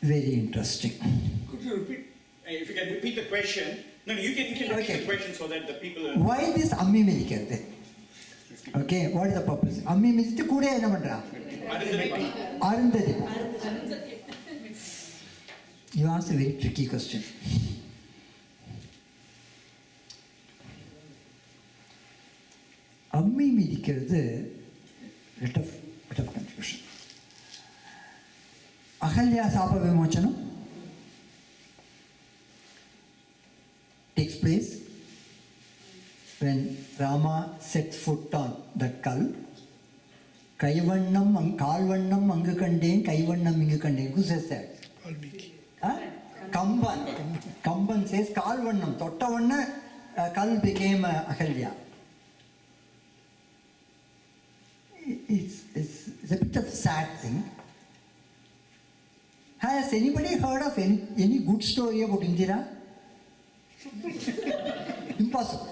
Very interesting. Could you repeat? If you can repeat the question. No, you can repeat the question so that the people... Why this Ammi Medikirthu? Okay, what is the purpose? Ammi Medikirthu kude enna pandra? Arundhati. You asked a very tricky question. Ammi Medikirthu, bit of confusion. Ahalya Sapa Vimochanam takes place when Rama sets foot on that kal. Kaivannam, Kalvannam, Angakandane, Kaivannam, Ingakandane. Who says that? Kamban says Kalvannam. Tottavanna kal became Ahalya. It's a bit of a sad thing. Has anybody heard of any good story about Indira? Impossible.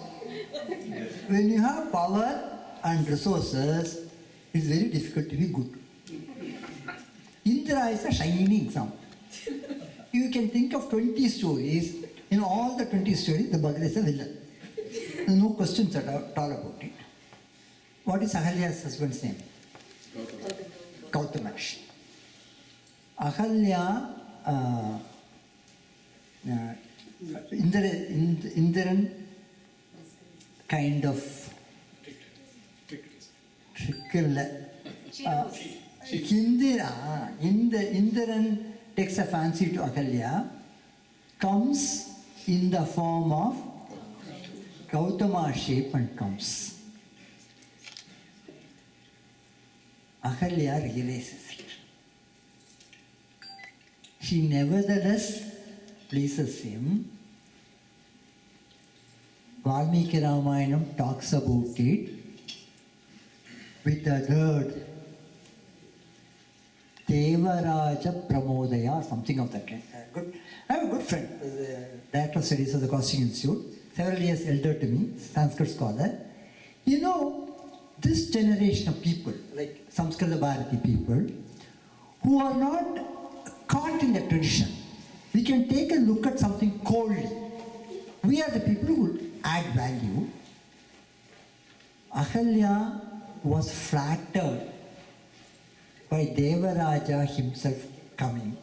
When you have power and resources, it's very difficult to be good. Indira is a shining example. You can think of 20 stories. In all the 20 stories, the Bhagavad is a villain. There's no questions at all about it. What is Ahalya's husband's name? Gautama. Ahalya, Indiran kind of Indiran takes a fancy to Ahalya, comes in the form of Gautama shape and comes. Ahalya realizes it. She nevertheless pleases him. Valmiki Ramayanam talks about it with the word Devaraja Pramodaya, something of that kind. I have a good friend, director of studies of the Costume Institute, several years elder to me, Sanskrit scholar. You know, this generation of people, like Samskrita Bharati people, who are not caught in the tradition, we can take a look at something coldly. We are the people who add value. Ahalya was flattered by Devaraja himself coming,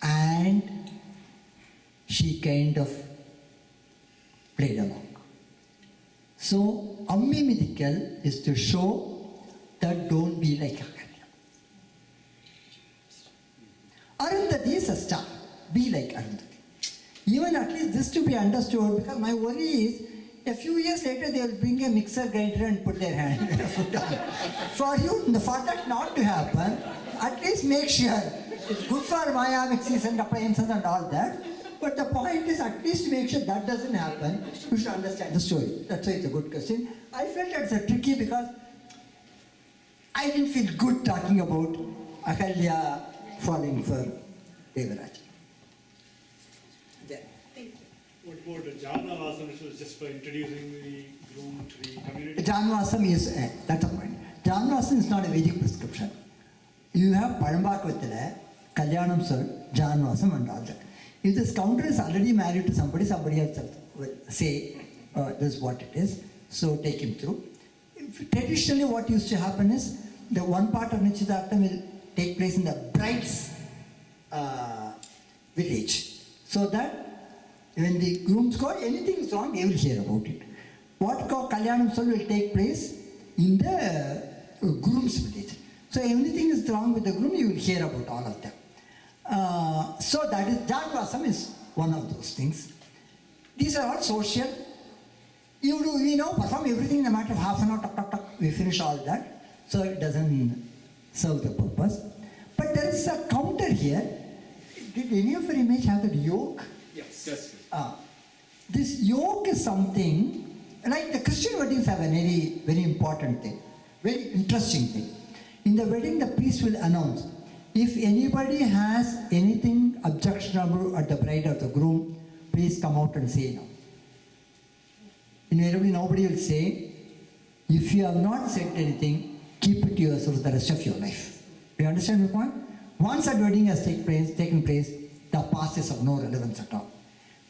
and she kind of played along. So, Ammi Medikal is to show that don't be like Ahalya. Arundhati is a star. Be like Arundhati. Even at least this to be understood, because my worry is, a few years later they will bring a mixer grinder and put their hand foot on. For that not to happen, at least make sure. It's good for Maya mixers and appliances and all that. But the point is, at least make sure that doesn't happen. You should understand the story. That's why it's a good question. I felt it's a tricky because I didn't feel good talking about Ahalya falling for Devaraja. What about the Janvasam, which was just for introducing the groom to the community? Janvasam is, that's the point. Janvasam is not a Vedic prescription. You have Parambhakvatala, Kalyanam Sir, Janvasam and all that. If the scoundrel is already married to somebody, somebody else will say, this is what it is, so take him through. Traditionally what used to happen is, the one part of Nichitartham will take place in the bride's village, so that when the grooms go, anything is wrong, they will hear about it. What Kalyanam will take place in the groom's village. So anything is wrong with the groom, you will hear about all of them. So that is, Janvasam is one of those things. These are all social. We know, perform everything in a matter of half an hour, tuck, we finish all that. So it doesn't serve the purpose. But there is a counter here. Did any of your image have that yoke? Yes. This yoke is something, like the Christian weddings have a very, very important thing, very interesting thing. In the wedding, the priest will announce, if anybody has anything objectionable at the bride or the groom, please come out and say no. Invariably, nobody will say, if you have not said anything, keep it to yourself the rest of your life. Do you understand my point? Once that wedding has taken place, the past is of no relevance at all.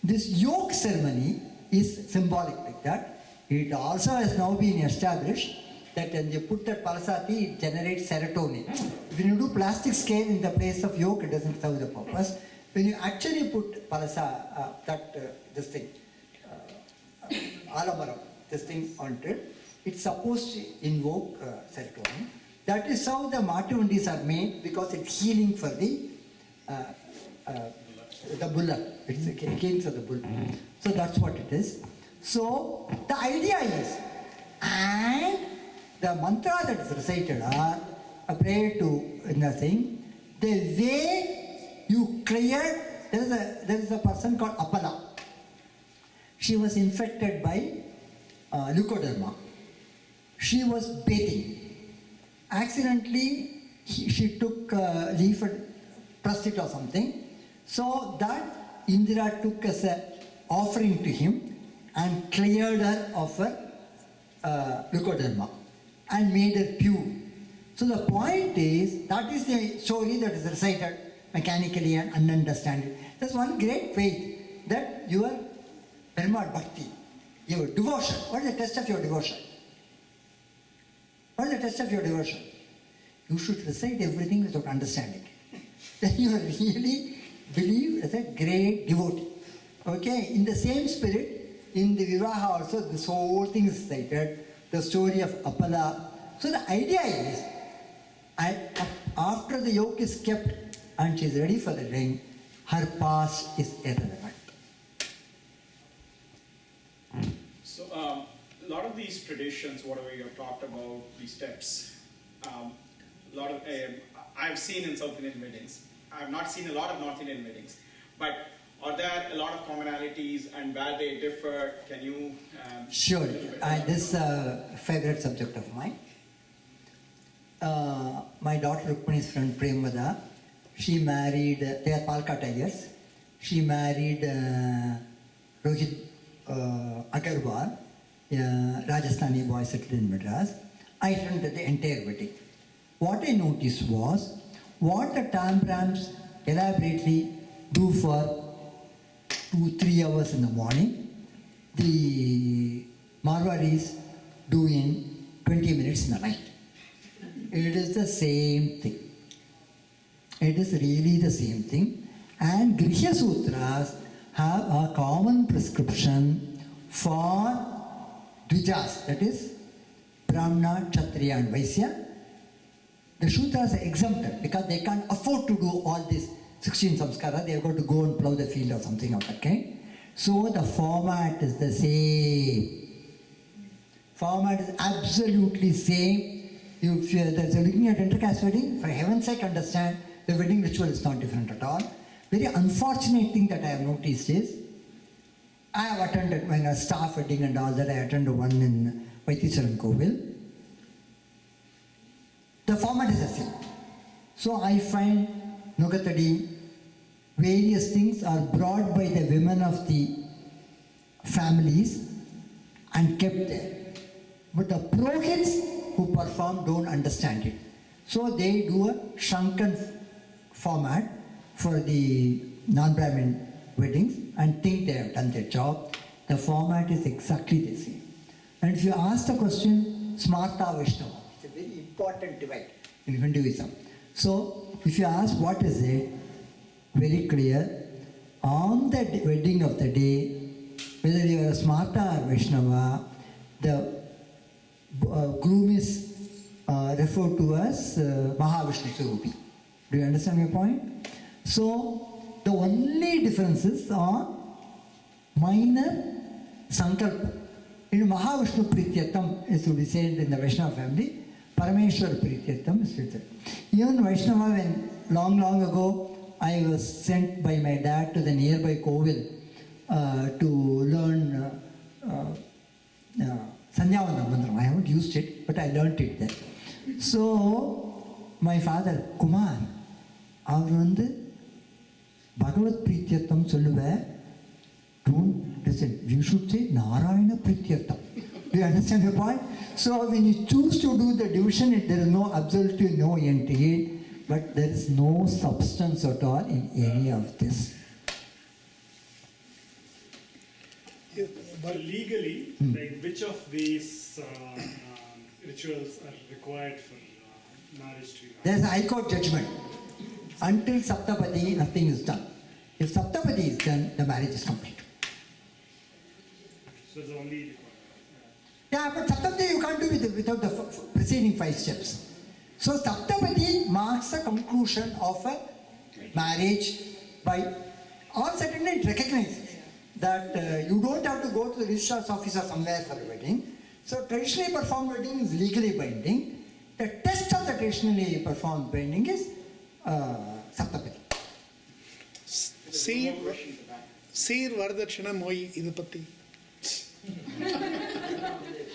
This yoke ceremony is symbolic like that. It also has now been established that when you put that palasati, it generates serotonin. If you do plastic scale in the place of yoke, it doesn't serve the purpose. When you actually put this thing, alamaram, this thing onto it, it's supposed to invoke serotonin. That is how the Matuvandis are made, because it's healing for the bulla. It's healing for the bull. So that's what it is. So the idea is, and the mantra that is recited are a prayer to nothing. The way you clear, there is a person called Apala. She was infected by leukoderma. She was bathing. Accidentally, she took leaf and pressed it or something. So that Indra took as an offering to him and cleared her of her leukoderma and made her pure. So the point is, that is the story that is recited mechanically and ununderstandable. There's one great faith that your Dharma Bhakti, your devotion. What is the test of your devotion? What is the test of your devotion? You should recite everything without understanding. Then you really believe as a great devotee. Okay? In the same spirit, in the Vivaha also, this whole thing is cited, the story of Apala. So the idea is, after the yoke is kept and she is ready for the ring, her past is irrelevant. So, a lot of these traditions, whatever you have talked about, these steps, a lot of I've seen in South Indian weddings. I have not seen a lot of North Indian weddings, but are there a lot of commonalities, and where they differ? Can you? Sure. This is a favorite subject of mine. My daughter Rukmani's friend Premada, she married, they are Palka Tigers. She married Rohit Agarwal, a Rajasthani boy settled in Madras. I attended the entire wedding. What I noticed was, what the Tambrams elaborately do for 2-3 hours in the morning, the Marwaris do in 20 minutes in the night. It is the same thing. It is really the same thing. And Grihya Sutras have a common prescription for Dvijas, that is Brahmana, Kshatriya and Vaisya. The Shudras are exempted because they can't afford to do all this 16 samskara. They have got to go and plow the field or something of that kind. So the format is the same. Format is absolutely same. If you're looking at intercaste wedding, for heaven's sake understand, the wedding ritual is not different at all. Very unfortunate thing that I have noticed is, I have attended, when a staff wedding and all that, I attended one in Vaiticharan Kovil. The format is the same. So I find Nugatadi, various things are brought by the women of the families and kept there. But the Purohits who perform don't understand it. So they do a shrunken format for the non-Brahmin weddings and think they have done their job. The format is exactly the same. And if you ask the question, Smarta Vaishnava, it's a very important divide in Hinduism. So if you ask what is it, very clear, on the wedding of the day, whether you are a Smarta or Vaishnava, the groom is referred to as Mahavishnu Swarupi. Do you understand my point? So the only differences are minor sankalpa. In Mahavishnu Prityatam is to be said in the Vaishnava family, Parameshwar Prityatam is said. Even Vaishnava, when long ago I was sent by my dad to the nearby Kovil to learn Sanyavana Mandram. I haven't used it, but I learnt it there. So my father, Kumar, அவர் வந்து பகவத் பிரீத்தியர்த்தம் சொல்லுவார். Don't listen. You should say Narayana Prityartham. Do you understand the point? So when you choose to do the division, there is no absolutely no end to it. but there is no substance at all in any of this. But legally, like which of these rituals are required for marriage to be valid? There's a High Court judgment. Until Saptapati, nothing is done. If Saptapati is done, the marriage is complete. So it's only required. Yeah, but Saptapati you can't do without the preceding 5 steps. So Saptapati marks the conclusion of a marriage by all settlement recognizes that you don't have to go to the registrar's office or somewhere for a wedding. So traditionally performed wedding is legally binding. The test of the traditionally performed wedding is Saptapati. Seer Varadakshana Moi idu patti.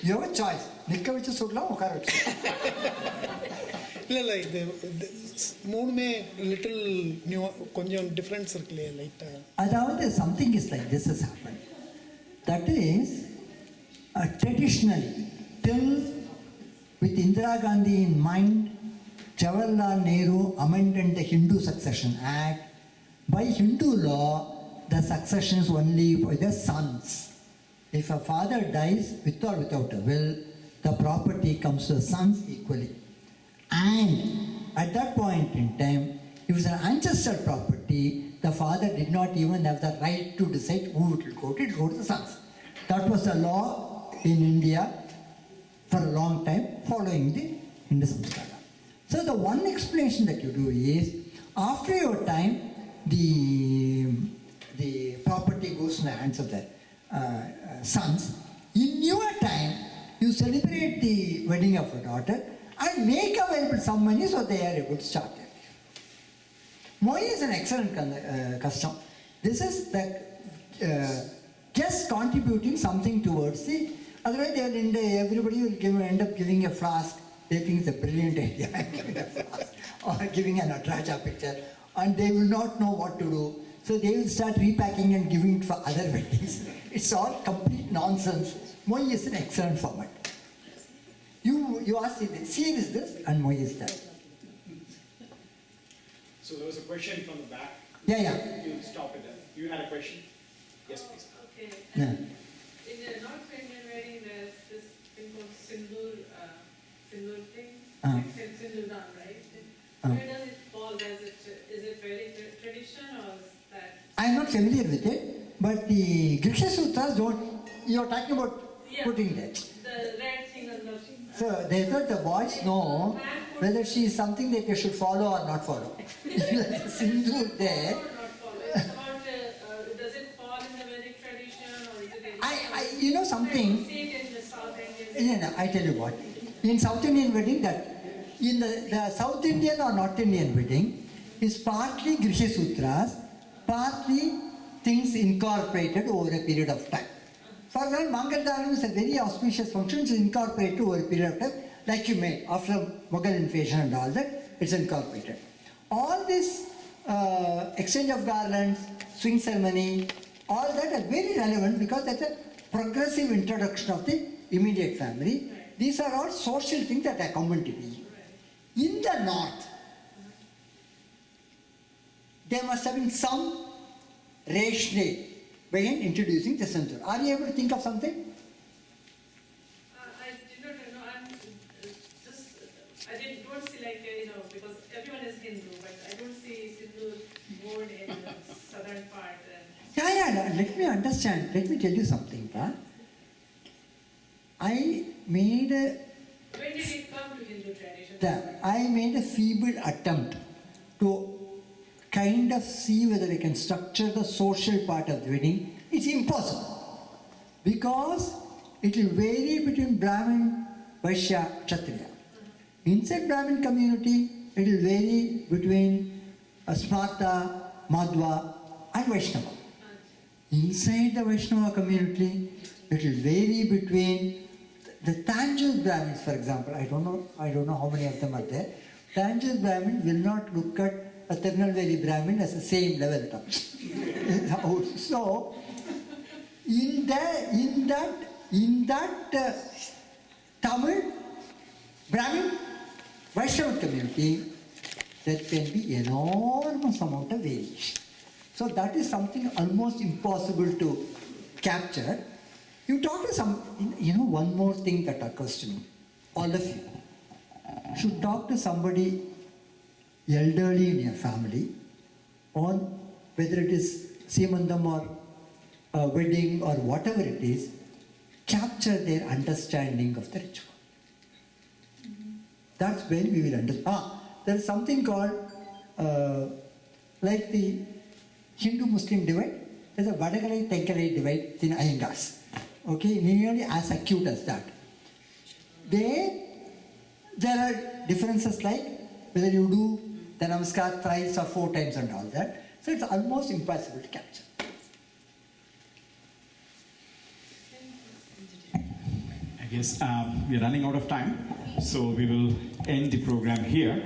You have a choice. Nikka vichu sudla, ukara vichu. இல்ல இது மூணுமே little new கொஞ்சம் difference இருக்குல்லையே லைட்டா. அதாவது something is like this has happened. That is traditionally till with Indira Gandhi in mind, Jawaharlal Nehru amended the Hindu Succession Act. By Hindu law, the succession is only by the sons. If a father dies with or without a will, the property comes to the sons equally. And at that point in time, if it's an ancestral property, the father did not even have the right to decide who it will go to. It will go to the sons. That was the law in India for a long time, following the Hindu Samskara. So the one explanation that you do is, after your time, the property goes in the hands of the sons. In your time, you celebrate the wedding of a daughter and make available some money so they are able to start their life. Moi is an excellent custom. This is the just contributing something towards the. Otherwise, everybody will end up giving a flask. They think it's a brilliant idea, giving a flask or giving an Atraja picture, and they will not know what to do. So they will start repacking and giving it for other weddings. It's all complete nonsense. Moi is an excellent format. You ask Seer is this and Moi is that. So there was a question from the back. Yeah. You stop it there. You had a question? Yes, please. Okay. Yeah. In the North Indian wedding, there's this thing called sindoor thing, like sindoor, right? Where does it fall? Is it very tradition or is that? I'm not familiar with it, but the Griksha Sutras don't. You're talking about putting that. The red thing on the. So they thought the boys know whether she is something that they should follow or not follow. If you have a sindoor there. Not follow. It's about does it fall in the Vedic tradition or is it? You know something. I see it in the South Indian. No, I tell you what. In South Indian wedding, that in the South Indian or North Indian wedding is partly Griksha Sutras, partly things incorporated over a period of time. For example, Mangal Dharam is a very auspicious function, it's incorporated over a period of time, like you made after Mughal invasion and all that, it's incorporated. All this exchange of garlands, swing ceremony, all that are very relevant because that's a progressive introduction of the immediate family. These are all social things that are common to be. In the north, there must have been some rationale behind introducing the sindoor. Are you able to think of something? I did not know. I don't see like because everyone is Hindu, but I don't see sindoor more in the southern part. Yeah. Let me understand. Let me tell you something, pa. I made a. When did it come to Hindu tradition? I made a feeble attempt to kind of see whether I can structure the social part of the wedding. It's impossible because it will vary between Brahmin, Vaishya, Kshatriya. Inside Brahmin community, it will vary between Smarta, Madhva and Vaishnava. Inside the Vaishnava community, it will vary between the Tanjore Brahmins, for example. I don't know how many of them are there. Tanjore Brahmin will not look at a Tirunelveli Brahmin as the same level. So, in that Tamil Brahmin Vaishnava community, there can be enormous amount of variation. So that is something almost impossible to capture. You talk to some, one more thing that occurs to me. All of you should talk to somebody elderly in your family on whether it is Simandam or a wedding or whatever it is, capture their understanding of the ritual. That's when we will understand. There is something called, like the Hindu-Muslim divide, there's a Vadagalai, Tenkalai divide in Iyengars. Okay, nearly as acute as that. There are differences like whether you do the Namaskar thrice or 4 times and all that. So it's almost impossible to capture. I guess we are running out of time, so we will end the program here.